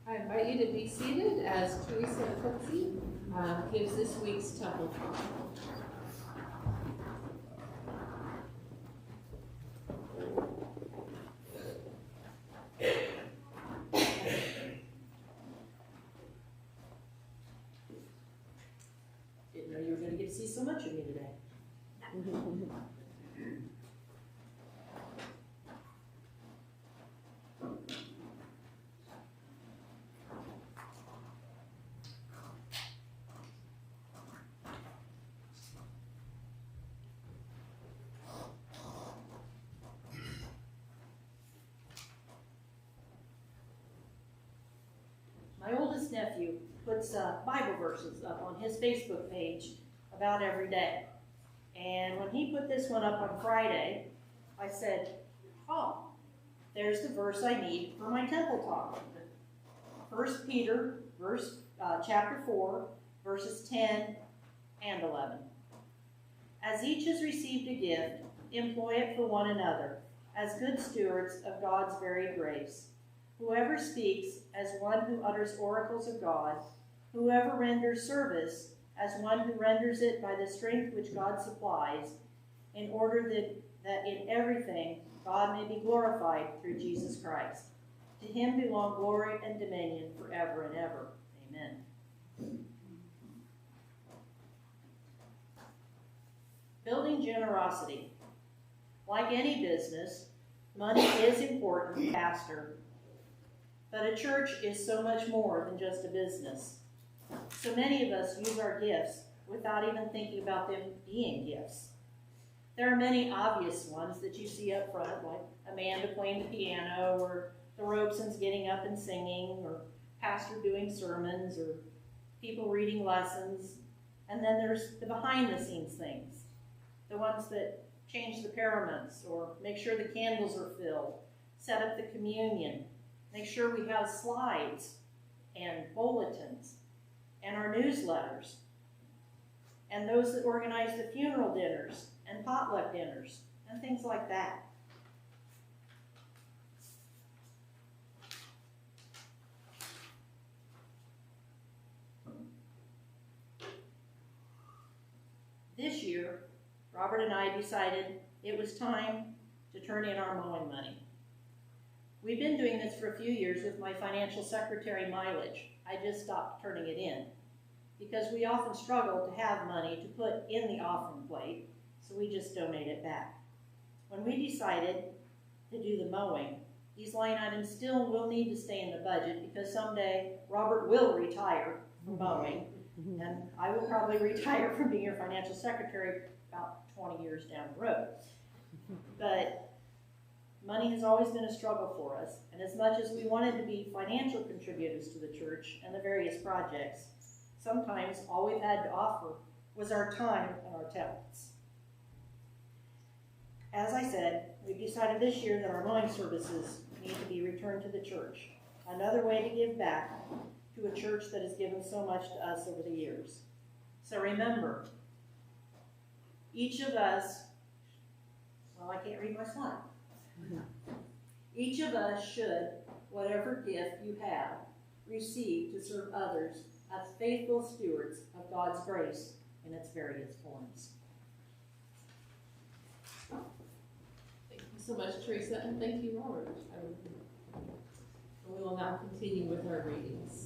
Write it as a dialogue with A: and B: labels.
A: I invite you to be seated as Teresa Cooksey gives this week's temple talk.
B: Didn't know you were going to get to see so much of me today. My oldest nephew puts Bible verses up on his Facebook page about every day. And when he put this one up on Friday, I said, oh, there's the verse I need for my temple talk. 1 Peter, chapter 4, verses 10 and 11. As each has received a gift, employ it for one another, as good stewards of God's varied grace. Whoever speaks as one who utters oracles of God, whoever renders service as one who renders it by the strength which God supplies, in order that in everything God may be glorified through Jesus Christ. To him belong glory and dominion forever and ever. Amen. Building generosity. Like any business, money is important to pastor. But a church is so much more than just a business. So many of us use our gifts without even thinking about them being gifts. There are many obvious ones that you see up front, like Amanda playing the piano, or the Robesons getting up and singing, or pastor doing sermons, or people reading lessons. And then there's the behind-the-scenes things, the ones that change the paraments, or make sure the candles are filled, set up the communion, make sure we have slides and bulletins and our newsletters, and those that organize the funeral dinners and potluck dinners and things like that. This year, Robert and I decided it was time to turn in our mowing money. We've been doing this for a few years with my financial secretary mileage. I just stopped turning it in because we often struggle to have money to put in the offering plate, so we just donate it back. When we decided to do the mowing, these line items still will need to stay in the budget because someday Robert will retire from mowing, and I will probably retire from being your financial secretary about 20 years down the road. But money has always been a struggle for us, and as much as we wanted to be financial contributors to the church and the various projects, sometimes all we've had to offer was our time and our talents. As I said, we've decided this year that our mowing services need to be returned to the church, another way to give back to a church that has given so much to us over the years. So remember, each of us, well, I can't read my slide. Each of us should, whatever gift you have, receive to serve others as faithful stewards of God's grace in its various forms.
A: Thank you so much, Teresa, and thank you, Robert. We will now continue with our readings.